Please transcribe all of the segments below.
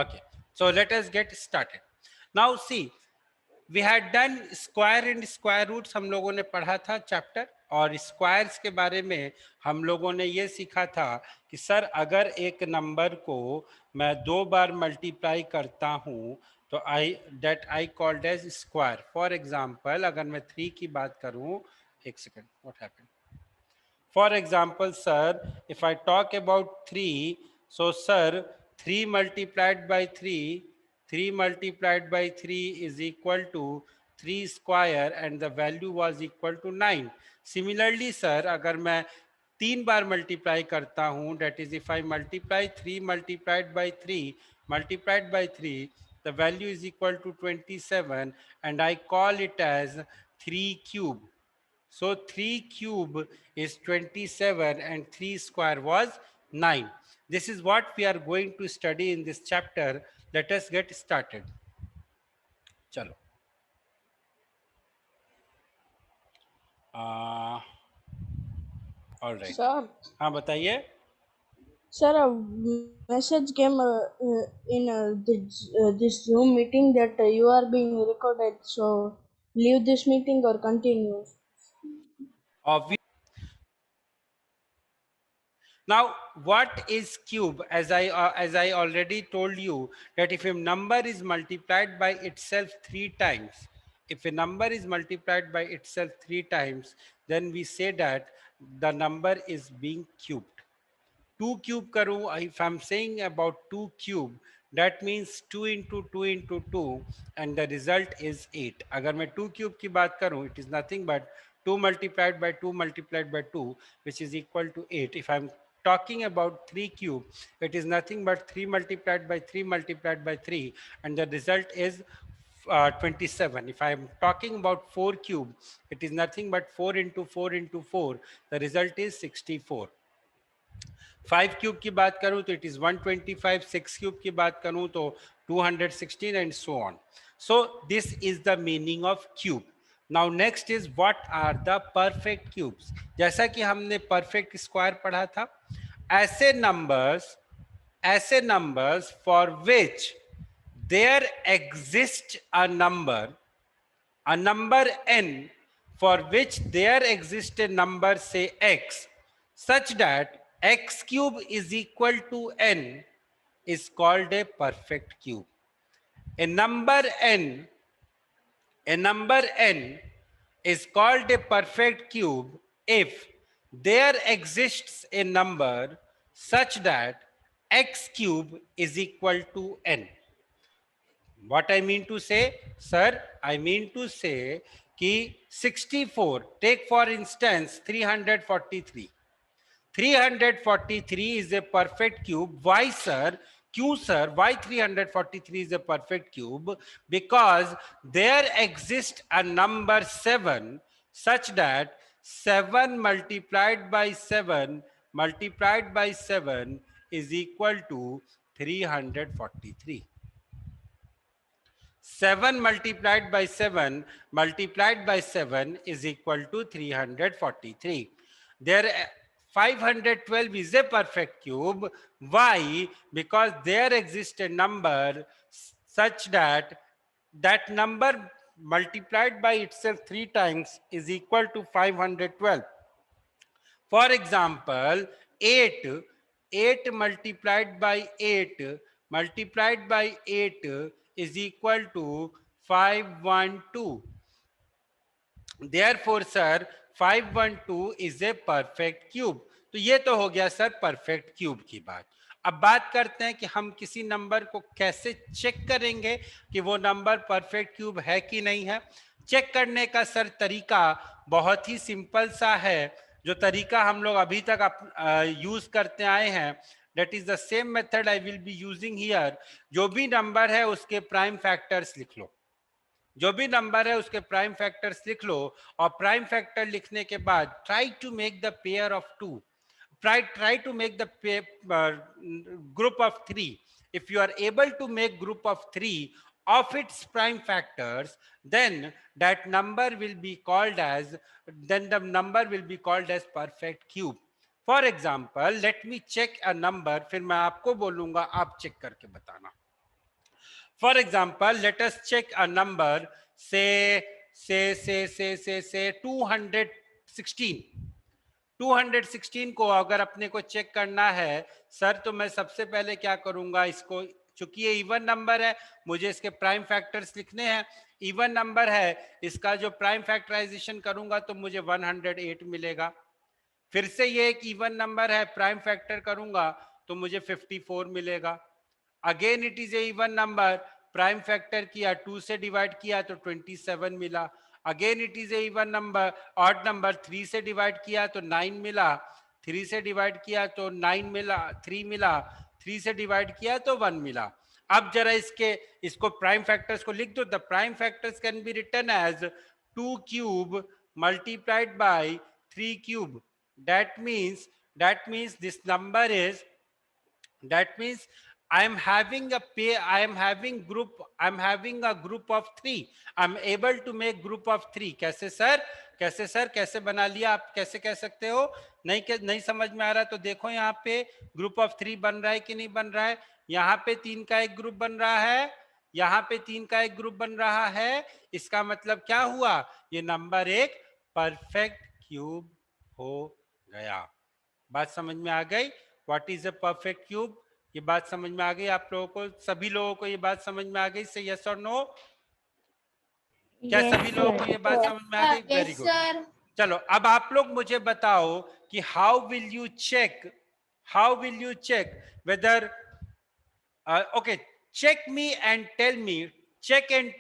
Okay, so let us get started. Now see, we had done square and square roots हम लोगों ने पढ़ा था चैप्टर, और स्क्वायर्स के बारे में हम लोगों ने ये सीखा था कि सर अगर एक नंबर को मैं 2 बार मल्टीप्लाई करता हूँ तो I called as square. For example अगर मैं 3 की बात करूँ, एक second, what happened. For example, sir, if I talk about 3, so sir, 3 multiplied by 3, 3 multiplied by 3 is equal to 3 square and the value was equal to 9. Similarly, sir, अगर मैं 3 बार multiply करता हूँ, that is if I multiply 3 multiplied by 3 multiplied by 3, the value is equal to 27 and I call it as 3 cube. So 3 cube is 27 and 3 square was 9. This is what we are going to study in this chapter. Let us get started. Chalo. All right. Sir, हाँ बताइए. sir, a message came in this Zoom meeting that you are being recorded. So, leave this meeting or continue. Now, what is cube? As I already told you that if a number is multiplied by itself 3 times, if a number is multiplied by itself 3 times, then we say that the number is being cubed. 2 cube करूँ, if I'm saying about 2 cube, that means 2 into 2 into 2 and the result is 8. अगर मैं 2 cube की बात करूँ, it is nothing but 2 multiplied by 2 multiplied by 2, which is equal to 8. If I'm talking about 3 cube, it is nothing but 3 multiplied by 3 multiplied by 3 and the result is 27. If I am talking about 4 cube, it is nothing but 4 into 4 into 4. The result is 64. 5 cube की बात करूं तो it is 125. 6 cube की बात करूं तो 216 and so on. So this is the meaning of cube. Now next is what are the perfect cubes. जैसा कि हमने परफेक्ट स्क्वायर पढ़ा था, ऐसे numbers for which there exist a number n for which there exists a number say x such that x cube is equal to n is called a perfect cube. A number n, a number n is called a perfect cube if there exists a number such that x cube is equal to n. What I mean to say, sir, I mean to say कि 64, take for instance 343. 343 is a perfect cube. Why, sir? Q, sir, why 343 is a perfect cube? Because there exists a number 7 such that 7 multiplied by 7 is equal to 343. 7 multiplied by 7 multiplied by 7 is equal to 343. There 512 is a perfect cube. Why? Because there exists a number such that that number multiplied by itself 3 times is equal to 512. For example, 8 multiplied by 8 is equal to 512. Therefore, sir, 512 is a perfect cube. तो ये तो हो गया sir perfect cube की बात. अब बात करते हैं कि हम किसी नंबर को कैसे चेक करेंगे कि वो नंबर परफेक्ट क्यूब है कि नहीं है. चेक करने का सर तरीका बहुत ही सिंपल सा है. जो तरीका हम लोग अभी तक यूज करते आए हैं, that is the same method I will be using here. जो भी नंबर है उसके प्राइम फैक्टर्स लिख लो. जो भी नंबर है उसके प्राइम फैक्टर्स लिख लो, और प्राइम फैक्टर लिखने के बाद try to make the pair of two, try to make the group of 3. If you are able to make group of 3 of its prime factors, then that number will be called as perfect cube. For example, let me check a number, फिर मैं आपको बोलूंगा, आप check करके बताना. For example, let us check a number, say 216. 216 को अगर अपने को चेक करना है सर, तो मैं सबसे पहले क्या करूंगा, इसको चूंकि ये इवन नंबर है, मुझे इसके प्राइम फैक्टर्स लिखने हैं। इवन नंबर है, इसका जो प्राइम फैक्टराइजेशन करूंगा तो मुझे 108 मिलेगा। फिर से ये एक इवन नंबर है, प्राइम फैक्टर करूंगा तो मुझे 54 मिलेगा। Again it is A even number, prime factor किया, 2 से डिवाइड किया तो 27 मिला। Again it is A even number, odd number, 3 से डिवाइड किया तो 9 मिला, 3 से डिवाइड किया तो 9 मिला, 3 मिला, 3 से डिवाइड किया तो 1 मिला। अब जरा इसको प्राइम फैक्टर्स को लिख दो। The prime factors can be written as 2 cube multiplied by 3 cube. That means this number is, that means I am having a group of 3. I'm able to make group of 3. कैसे sir, कैसे बना लिया आप, कैसे कह सकते हो? नहीं समझ में आ रहा तो देखो यहाँ पे ग्रुप ऑफ 3 बन रहा है कि नहीं बन रहा है। यहाँ पे 3 का एक ग्रुप बन रहा है, यहाँ पे 3 का एक ग्रुप बन रहा है। इसका मतलब क्या हुआ, ये नंबर एक परफेक्ट क्यूब हो गया। बात समझ में आ गई? What is a perfect cube? ये बात समझ में आ गई आप लोगों को, सभी लोगों को ये बात समझ में आ गई? से यस और नो? क्या सभी लोगों को ये बात समझ में आ गई? Very good. चलो अब आप लोग मुझे बताओ कि how will you check whether, okay, check and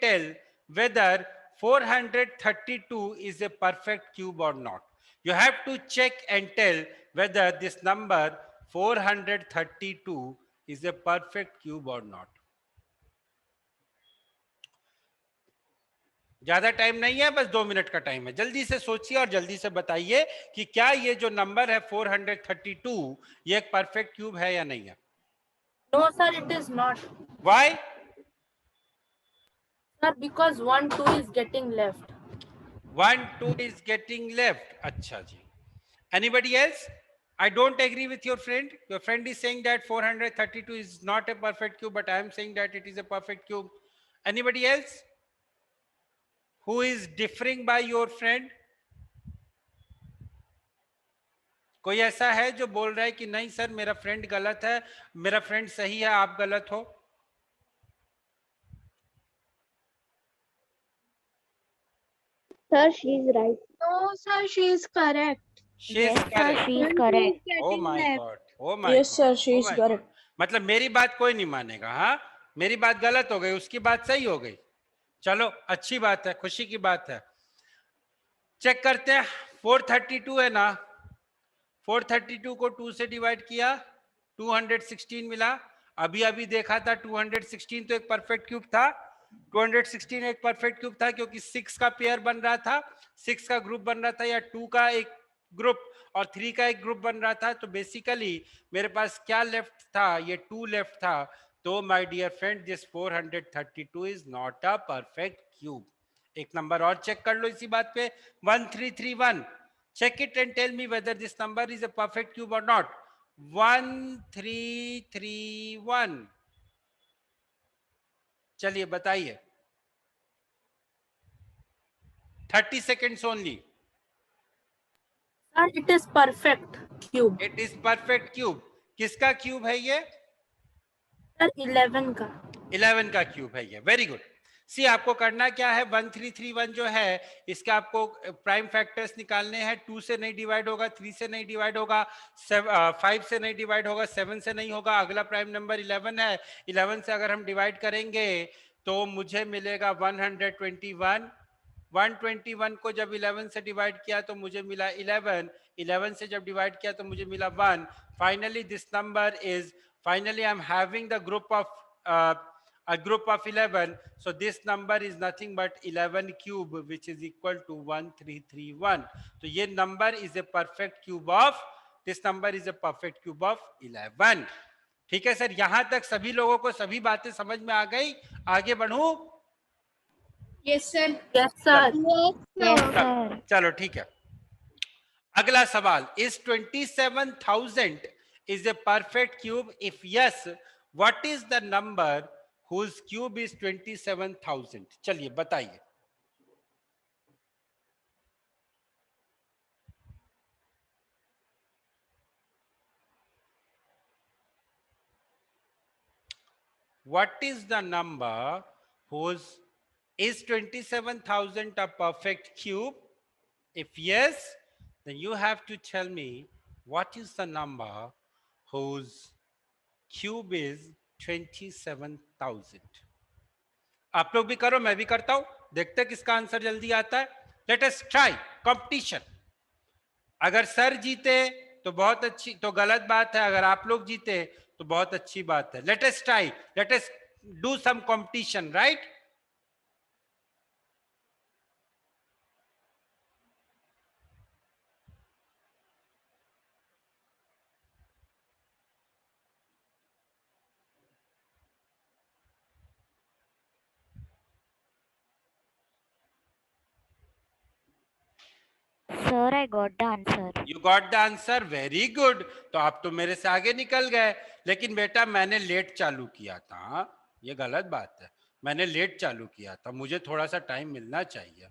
tell whether 432 is a perfect cube or not. You have to check and tell whether this number 432 is a perfect cube or not. ज्यादा time नहीं है, बस 2 minute का time है। जल्दी से सोचिए और जल्दी से बताइए कि क्या ये जो नंबर है 432 ये एक परफेक्ट क्यूब है या नहीं है? No, sir, it is not. Why? Sir, because 1, 2 is getting left. 1, 2 is getting left. अच्छा जी. Anybody else? I don't agree with your friend. Your friend is saying that 432 is not a perfect cube, but I am saying that it is a perfect cube. Anybody else who is differing by your friend? कोई ऐसा है जो बोल रहा है कि नहीं sir मेरा फ्रेंड गलत है, मेरा फ्रेंड सही है, आप गलत हो? Sir, she is right. No, sir, she is correct. She is correct. She is correct. Oh my God. Oh my Yes, God. sir, she Oh is my correct. God. मतलब मेरी बात कोई नहीं मानेगा? हाँ, मेरी बात गलत हो गई, उसकी बात सही हो गई। चलो अच्छी बात है, खुशी की बात है। चेक करते हैं, 432 है ना, 432 को 2 से डिवाइड किया 216 मिला। अभी अभी देखा था 216 तो एक परफेक्ट क्यूब था, 216 एक परफेक्ट क्यूब था क्योंकि 6 का पेयर बन रहा था, 6 का ग्रुप बन रहा था, या 2 का एक ग्रुप और 3 का एक ग्रुप बन रहा था। तो बेसिकली मेरे पास क्या लेफ्ट था, ये 2 लेफ्ट था। तो my dear friend, this 432 is not a perfect cube. एक नंबर और चेक कर लो इसी बात पे, 1331। check it and tell me whether this number is a perfect cube or not. 1331, चलिए बताइए, 30 seconds only. Sir, it is perfect cube. It is perfect cube. किसका क्यूब है ये? Sir, 11 का. 11 का क्यूब है ये। Very good. सी आपको करना क्या है, 1331 जो है इसका आपको प्राइम फैक्टर्स निकालने हैं। 2 से नहीं डिवाइड होगा, 3 से नहीं डिवाइड होगा, 5 से नहीं डिवाइड होगा, 7 से नहीं होगा। अगला प्राइम नंबर 11 है, 11 से अगर हम डिवाइड करेंगे तो मुझे मिलेगा 121। 121 को जब 11 से डिवाइड किया तो मुझे मिला 11, 11 से जब डिवाइड किया तो मुझे मिला 1। Finally this number is, finally I'm having the group of a group of 11, so this number is nothing but 11 cube, which is equal to 1331. तो ये number is a perfect cube of, this number is a perfect cube of 11. ठीक है sir, यहां तक सभी लोगों को सभी बातें समझ में आ गई? आगे बढ़ूं? Yes, sir. Yes, sir. Yes, sir. चलो ठीक है। अगला सवाल, is 27,000 is a perfect cube? If yes, what is the number whose cube is 27,000. चलिए बताइए. What is the number whose is 27,000 a perfect cube? If yes, then you have to tell me what is the number whose cube is 27,000. आप लोग भी करो, मैं भी करता हूं, देखते किसका आंसर जल्दी आता है. Let us try competition. अगर सर जीते तो बहुत अच्छी, तो गलत बात है. अगर आप लोग जीते तो बहुत अच्छी बात है. Let us try, let us do some competition, right? Sir, I got the answer. You got the answer, very good. तो आप तो मेरे से आगे निकल गए. लेकिन बेटा मैंने लेट चालू किया था, ये गलत बात है. मैंने लेट चालू किया था, मुझे थोड़ा सा टाइम मिलना चाहिए.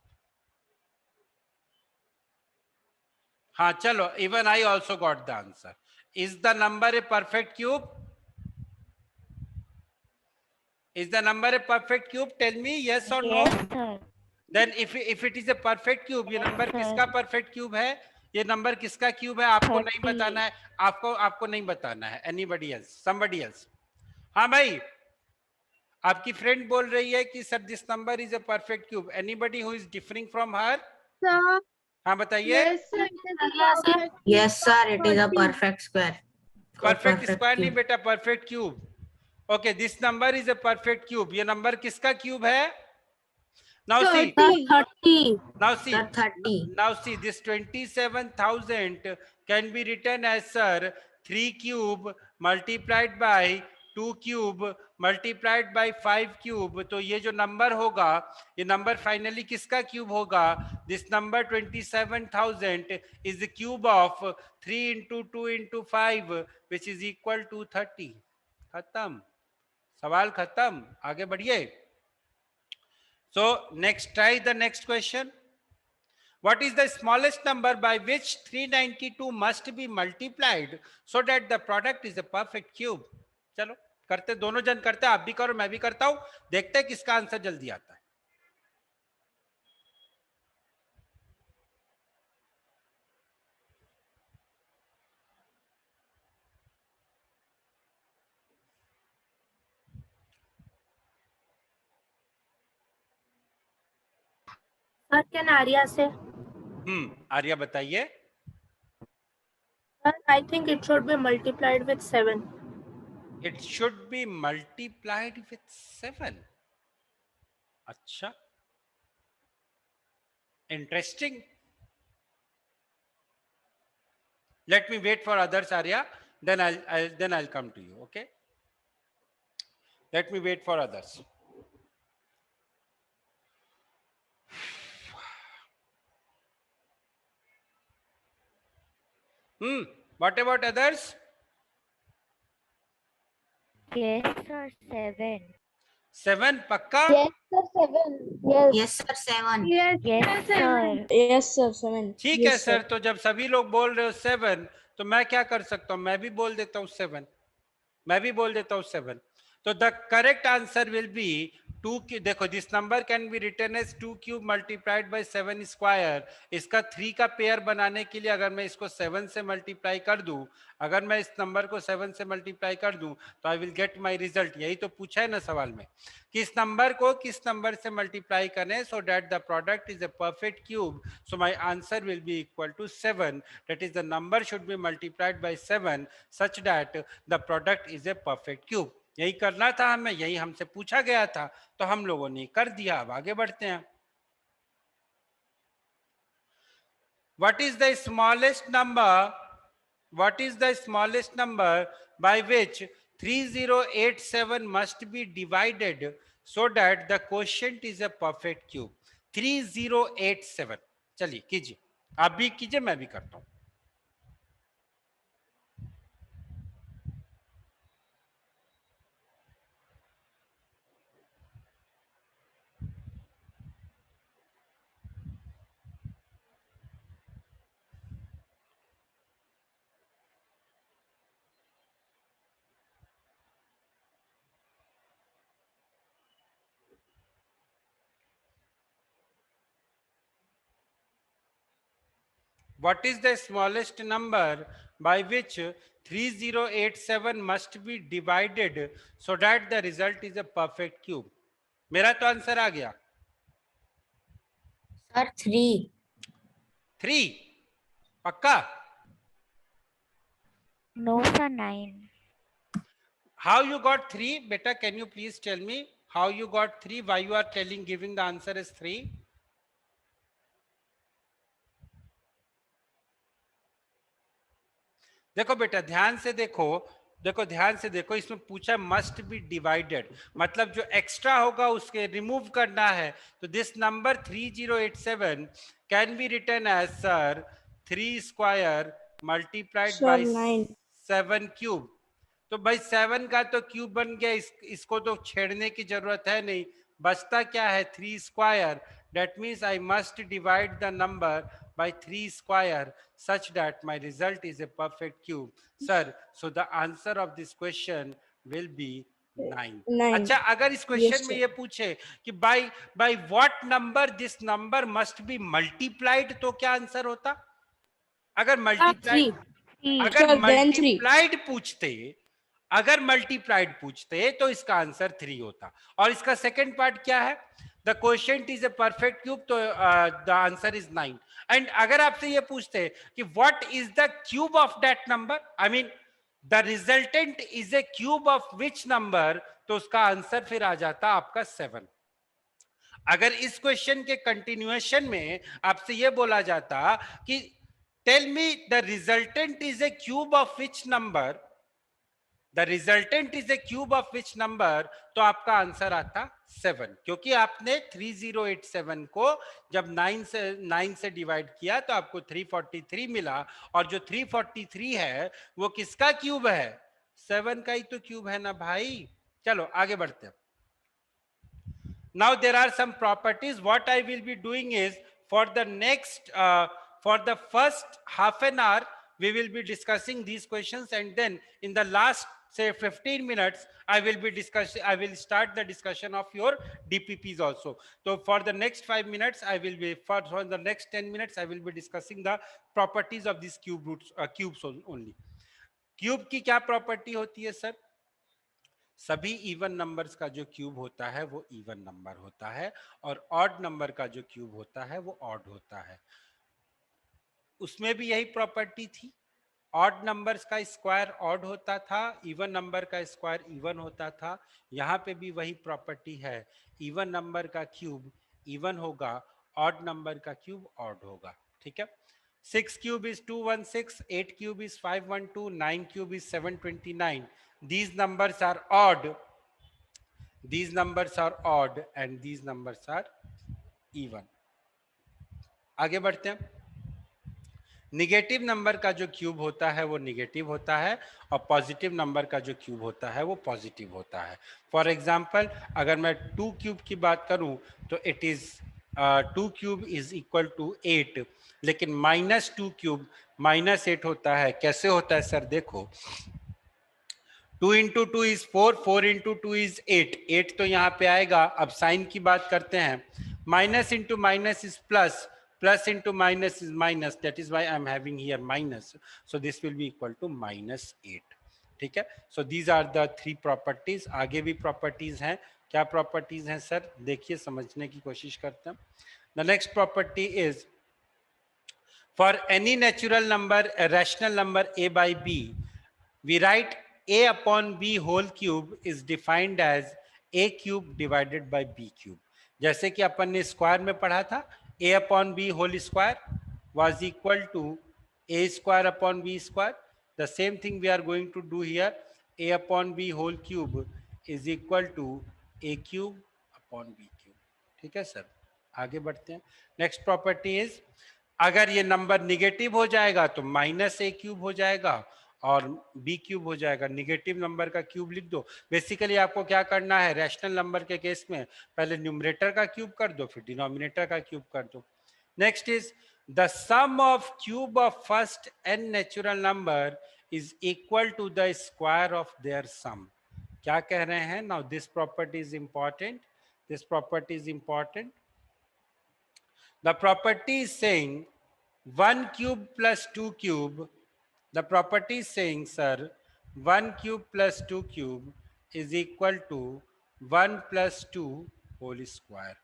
हाँ चलो, even I also got the answer. Is the number a perfect cube? Is the number a perfect cube? Tell me yes और no. Yes, sir. Then if it is a perfect cube, ये Yes, number sir. किसका perfect cube है? ये number किसका cube है? आपको नहीं 30. बताना है. आपको नहीं बताना है. Anybody else, somebody else. हाँ भाई, आपकी फ्रेंड बोल रही है कि sir this number is a perfect cube. Anybody who is differing from her? हाँ बताइए. Yes, sir, it is a perfect square. Perfect square नहीं cube. बेटा, perfect cube. Okay, this number is a perfect cube. ये number किसका cube है? Now see, 30. now see, Sir, 30. now see, this 27,000 can be written as, sir, 3 cube multiplied by 2 cube multiplied by 5 cube. तो ये जो number होगा, ये number finally किसका cube होगा? This number 27,000 is the cube of 3 into 2 into 5 which is equal to 30. खत्म, सवाल खत्म. आगे बढ़िए. So next, try the next question. What is the smallest number by which 392 must be multiplied so that the product is a perfect cube? चलो करते, दोनों जन करते, आप भी करो मैं भी करता हूं, देखते हैं किसका आंसर जल्दी आता है. Sir, can Arya say? Arya बताइए. Sir, I think it should be multiplied with 7. It should be multiplied with 7. अच्छा, interesting. Let me wait for others, Arya, then I'll come to you. Okay, let me wait for others. What about others? Yes, sir. 7. 7 पक्का? Yes, sir. 7. Yes. Yes, sir, 7. Yes, sir. Yes, sir. 7. ठीक है sir. तो जब सभी लोग बोल रहे हो 7, तो मैं क्या कर सकता हूं? मैं भी बोल देता हूं 7. मैं भी बोल देता हूं 7. तो the correct answer will be 2. देखो, this number can be written as 2 cube multiplied by 7 square. इसका 3 का पेयर बनाने के लिए अगर मैं इसको 7 से मल्टीप्लाई कर दूं, अगर मैं इस नंबर को 7 से मल्टीप्लाई कर दूं, तो I will get my result. यही तो पूछा है ना सवाल में, कि इस नंबर को किस नंबर से मल्टीप्लाई करें so that the product is a perfect cube. So my answer will be equal to 7. That is the number should be multiplied by 7 such that the product is a perfect cube. यही करना था हमें, यही हमसे पूछा गया था, तो हम लोगों ने कर दिया. अब आगे बढ़ते हैं. What is the smallest number? What is the smallest number by which 3087 must be divided so that the quotient is a perfect cube? 3087. चलिए कीजिए, आप भी कीजिए, मैं भी करता हूं. What is the smallest number by which 3087 must be divided so that the result is a perfect cube? मेरा तो आंसर आ गया. Sir, 3. 3. पक्का? No, sir, 9. How you got 3? Beta, can you please tell me how you got 3? Why you are giving the answer as 3? देखो बेटा, ध्यान से देखो, इसमें पूछा मस्ट बी डिवाइडेड, मतलब जो एक्स्ट्रा होगा उसके रिमूव करना है. तो this number 3087 can be written as sir 3 square multiplied Sir, by 9. 7 cube. तो भाई 7 का तो क्यूब बन गया, इसको तो छेड़ने की जरूरत है नहीं. बचता क्या है? 3 square. That means I must divide the number by 3 square such that my result is a perfect cube. Sir, so the answer of this question will be 9. 9. अच्छा, अगर इस क्वेश्चन Yes, में sir. ये पूछे कि by what number this number must be multiplied, तो क्या answer होता? अगर Sir, मल्टीप्लाइड 3. अगर Sir, then 3. मल्टीप्लाइड पूछते तो इसका आंसर 3 होता. और इसका सेकंड पार्ट क्या है? The quotient is a perfect cube, तो द आंसर इज 9. एंड अगर आपसे ये पूछते कि what is the cube of that number, I mean the resultant is a cube of which number, तो उसका आंसर फिर आ जाता आपका 7. अगर इस क्वेश्चन के कंटिन्यूएशन में आपसे ये बोला जाता कि tell me the resultant is a cube of which number, तो आपका आंसर आता 7, क्योंकि आपने 3087 को जब 9 से डिवाइड किया तो आपको 343 मिला, और जो 343 है वो किसका क्यूब है? 7 का ही तो क्यूब है ना भाई. चलो आगे बढ़ते हैं. Now there are some properties. What I will be doing is for the first half an hour we will be discussing these questions, and then in the last say 15 minutes I will start the discussion of your DPPs also. So for the next 5 minutes for the next 10 minutes I will be discussing the properties of these cubes only. Cube की क्या property होती है sir? सभी even numbers का जो cube होता है वो इवन नंबर होता है, और ऑड नंबर का जो क्यूब होता है वो ऑड होता है. उसमें भी यही प्रॉपर्टी थी. ऑड नंबर्स का स्क्वायर ऑड होता था, इवन नंबर का स्क्वायर इवन होता था. यहाँ पे भी वही प्रॉपर्टी है. इवन नंबर का क्यूब इवन होगा, ऑड नंबर का क्यूब ऑड होगा. ठीक है. 6 cube is 216, 8 cube is 512, 9 cube is 729. These numbers are odd. These numbers are odd and these numbers are even. आगे बढ़ते हैं. निगेटिव नंबर का जो क्यूब होता है वो निगेटिव होता है, और पॉजिटिव नंबर का जो क्यूब होता है वो पॉजिटिव होता है. फॉर एग्जाम्पल अगर मैं 2 क्यूब की बात करूं तो it is 2 cube is equal to 8, लेकिन -2 क्यूब -8 होता है. कैसे होता है सर? देखो, 2 into 2 is 4, 4 into 2 is 8. 8 तो यहाँ पे आएगा. अब साइन की बात करते हैं. Minus into minus is plus, plus into minus is minus. That is why I am having here minus. So this will be equal to -8. ठीक है. So these are the 3 properties. आगे भी properties हैं. क्या properties हैं sir? देखिए, समझने की कोशिश करते हैं. The next property is for any natural number, a rational number a by b, we write a upon b whole cube is defined as a cube divided by b cube. जैसे कि अपन ने square में पढ़ा था, a upon b whole square was equal to a square upon b square. The same thing we are going to do here. A upon b whole cube is equal to a cube upon b cube. ठीक है sir. आगे बढ़ते हैं. Next property is, अगर ये number negative हो जाएगा तो -a क्यूब हो जाएगा और b क्यूब हो जाएगा. निगेटिव नंबर का क्यूब लिख दो. बेसिकली आपको क्या करना है, रैशनल नंबर के केस में पहले न्यूमरेटर का क्यूब कर दो, फिर डिनोमिनेटर का क्यूब कर दो. Next is the sum of cube of first n natural number is equal to the square of their sum. क्या कह रहे हैं? Now this property is important. This property is important. The property is saying 1 cube plus 2 cube, the property is saying, sir, 1 cube plus 2 cube is equal to 1 plus 2 whole square.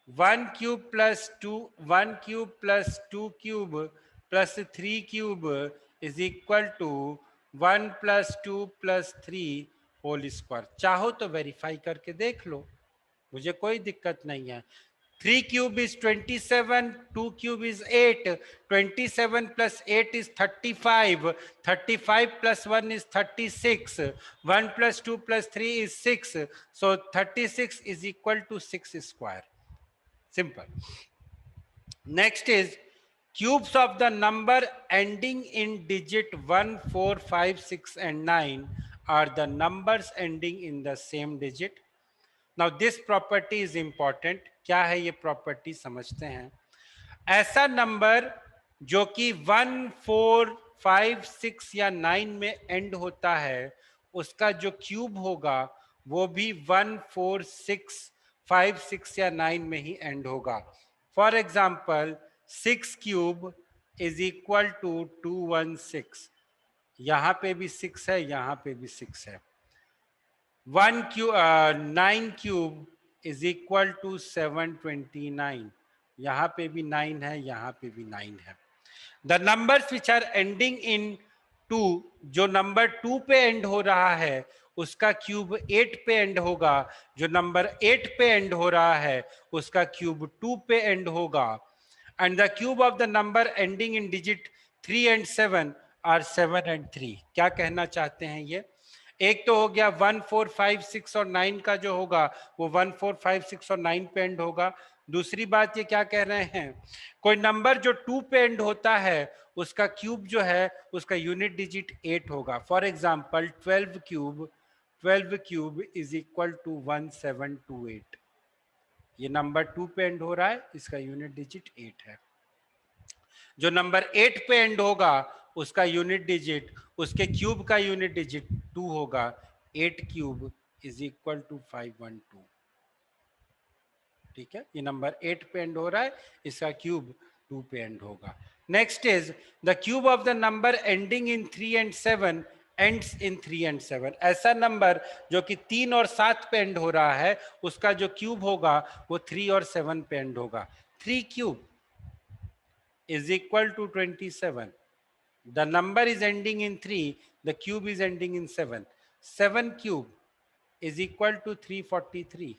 1 cube plus 2, 1 cube plus 2 cube plus 3 cube is equal to 1 plus 2 plus 3 whole square. चाहो तो verify करके देख लो, मुझे कोई दिक्कत नहीं है. 3 cube is 27, 2 cube is 8, 27 plus 8 is 35, 35 plus 1 is 36, 1 plus 2 plus 3 is 6, so 36 is equal to 6 square. Simple. Next is cubes of the number ending in digit 1, 4, 5, 6 and 9 are the numbers ending in the same digit. Now this property is important. क्या है ये property समझते हैं. ऐसा number जो कि 1, 4, 5, 6 या 9 में एंड होता है, उसका जो क्यूब होगा वो भी 1, 4, 6, 5, 6 या 9 में ही एंड होगा. For example 6 cube is equal to 216. यहाँ पे भी 6 है, यहाँ पे भी 6 है. 9 क्यूब इज इक्वल टू 729. यहाँ पे भी 9 है, यहाँ पे भी 9 है. The numbers which are ending in 2, जो नंबर 2 पे एंड हो रहा है उसका क्यूब 8 पे एंड होगा. जो नंबर 8 पे एंड हो रहा है उसका क्यूब 2 पे एंड होगा. And the cube of the number ending in digit 3 and 7 are 7 and 3. क्या कहना चाहते हैं ये? एक तो हो गया 1, 4, 5, 6 और 9 का जो होगा वो 1, 4, 5, 6 और 9 पे एंड होगा. दूसरी बात ये क्या कह रहे हैं, कोई नंबर जो 2 पे एंड होता है उसका क्यूब जो है उसका यूनिट डिजिट 8 होगा. For example 12 cube is equal to 1728. ये नंबर 2 पे एंड हो रहा है, इसका यूनिट डिजिट 8 है. जो नंबर 8 पे एंड होगा उसका यूनिट डिजिट, उसके क्यूब का यूनिट डिजिट 2 होगा. 8 क्यूब इज इक्वल टू 512. ठीक है, ये नंबर 8 पे एंड हो रहा है, इसका क्यूब 2 पे एंड होगा. Next is the cube of the number ending in 3 and 7 ends in 3 and 7. ऐसा नंबर जो कि 3 और 7 पे एंड हो रहा है उसका जो क्यूब होगा वो 3 और 7 पे एंड होगा. 3 cube is equal to 27. The number is ending in 3, the cube is ending in 7. 7 cube is equal to 343.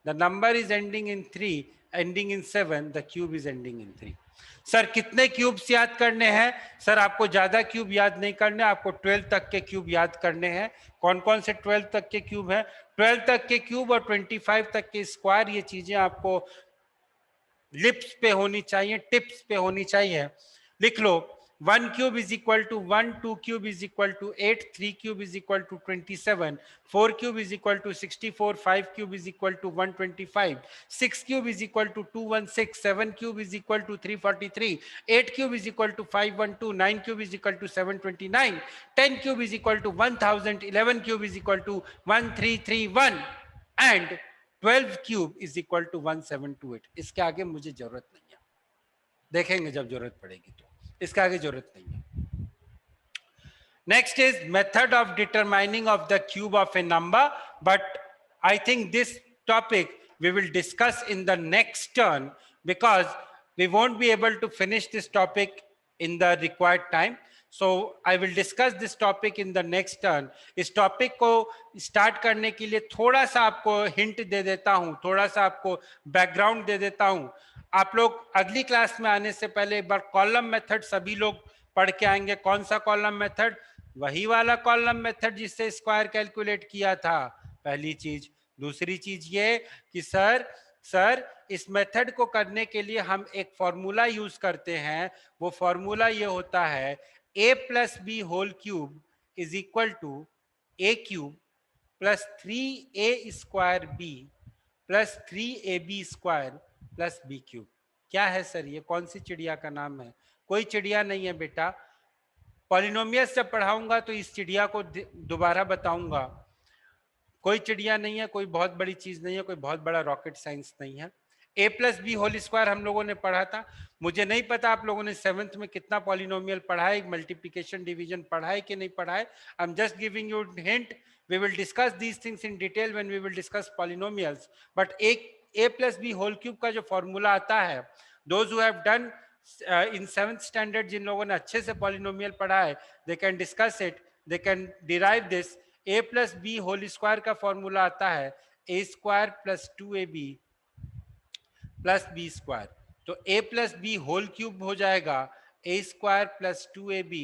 The number is ending in 3, ending in 7, the cube is ending in 3. Sir कितने cubes याद करने हैं? Sir आपको ज्यादा cube याद नहीं करने, आपको 12 तक के क्यूब याद करने हैं. कौन कौन से 12 तक के क्यूब हैं? 12 तक के क्यूब और 25 तक के स्क्वायर, ये चीजें आपको लिप्स पे होनी चाहिए, टिप्स पे होनी चाहिए. लिख लो. 1 cube is equal to 1, 2 cube is equal to 8, 3 cube is equal to 27, 4 cube is equal to 64, 5 cube is equal to 125, 6 cube is equal to 216, 7 cube is equal to 343, 8 cube is equal to 512, 9 cube is equal to 729, 10 cube is equal to 1000, 11 cube is equal to 1331 and 12 cube is equal to 1728. इसके आगे मुझे जरूरत नहीं है, देखेंगे जब जरूरत पड़ेगी तो. इसके आगे जरूरत नहीं है. Next is method of determining of the cube of A number, but I think this topic we will discuss in the next turn because we won't be able to finish this topic in the required time. So I will discuss this topic in the next turn. इस topic को start करने के लिए थोड़ा सा आपको hint दे देता हूं, थोड़ा सा आपको बैकग्राउंड दे देता हूं. आप लोग अगली क्लास में आने से पहले एक बार कॉलम मेथड सभी लोग पढ़ के आएंगे. कौन सा कॉलम मेथड? वही वाला कॉलम मेथड जिससे स्क्वायर कैलकुलेट किया था, पहली चीज. दूसरी चीज ये कि सर इस मेथड को करने के लिए हम एक फॉर्मूला यूज करते हैं. वो फॉर्मूला ये होता है a plus b whole cube is equal to a cube plus 3a square b plus 3ab square plus b cube. क्या है सर ये? कौन सी चिड़िया का नाम है? कोई चिड़िया नहीं है बेटा. पॉलिनोमियल्स जब पढ़ाऊंगा तो इस चिड़िया को दोबारा बताऊंगा. कोई चिड़िया नहीं है, कोई बहुत बड़ी चीज नहीं है, कोई बहुत बड़ा रॉकेट साइंस नहीं है. ए प्लस बी होल स्क्वायर हम लोगों ने पढ़ा था। मुझे नहीं पता आप लोगों ने 7th में कितना पॉलिनोमियल पढ़ा है, मल्टीप्लिकेशन डिवीजन पढ़ा है कि नहीं पढ़ा है। I am just giving you hint, we will discuss these things in detail when we will discuss polynomials, but a plus b whole cube का जो फॉर्मूला आता है, those who have done in 7th standard, जिन लोगों ने अच्छे से polynomial पढ़ा है, they can discuss it, they can derive this। a plus b whole square का फॉर्मूला आता है a square plus 2ab plus B square. तो a plus B whole cube हो जाएगा a square plus 2ab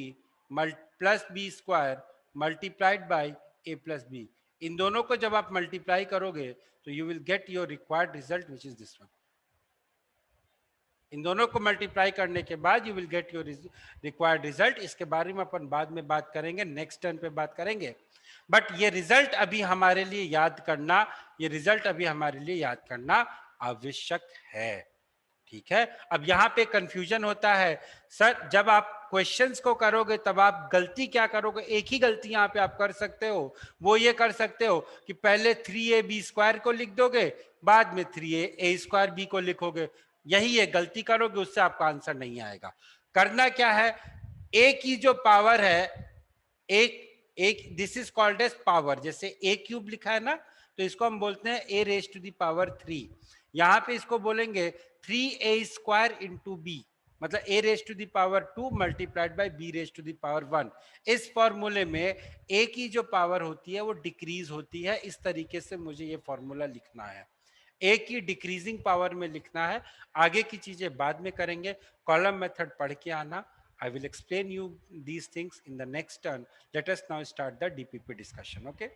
plus B square multiplied by a plus B. इन दोनों को जब आप मल्टीप्लाई करोगे तो you will get your required result which is this one. इन दोनों को मल्टीप्लाई करने के बाद you will get your required result. इसके बारे में अपन बाद में बात करेंगे, नेक्स्ट टर्न पे बात करेंगे, बट ये रिजल्ट अभी हमारे लिए याद करना, ये रिजल्ट अभी हमारे लिए याद करना आवश्यक है। ठीक है, अब यहाँ पे कंफ्यूजन होता है, सर जब आप क्वेश्चंस को करोगे तब आप गलती क्या करोगे? एक ही गलती यहाँ पे आप कर सकते हो, वो ये कर सकते हो कि पहले 3ab स्क्वायर को लिख दोगे, बाद में 3a स्क्वायर b को लिखोगे। यही है, गलती करोगे उससे आपका आंसर नहीं आएगा। करना क्या है, a की जो पावर है, एक this is called as power. जैसे a क्यूब लिखा है ना, तो इसको हम बोलते हैं a raise to the power 3। यहाँ पे इसको बोलेंगे 3a स्क्वायर इंटू बी, मतलब a raise to the power 2 multiplied by b raise to the power 1। इस फॉर्मूले में a की जो पावर होती है वो डिक्रीज होती है। इस तरीके से मुझे ये फॉर्मूला लिखना है, a की डिक्रीजिंग पावर में लिखना है। आगे की चीजें बाद में करेंगे, कॉलम मेथड पढ़ के आना। I will explain you these things in the next turn. Let us now start the DPP discussion. Okay.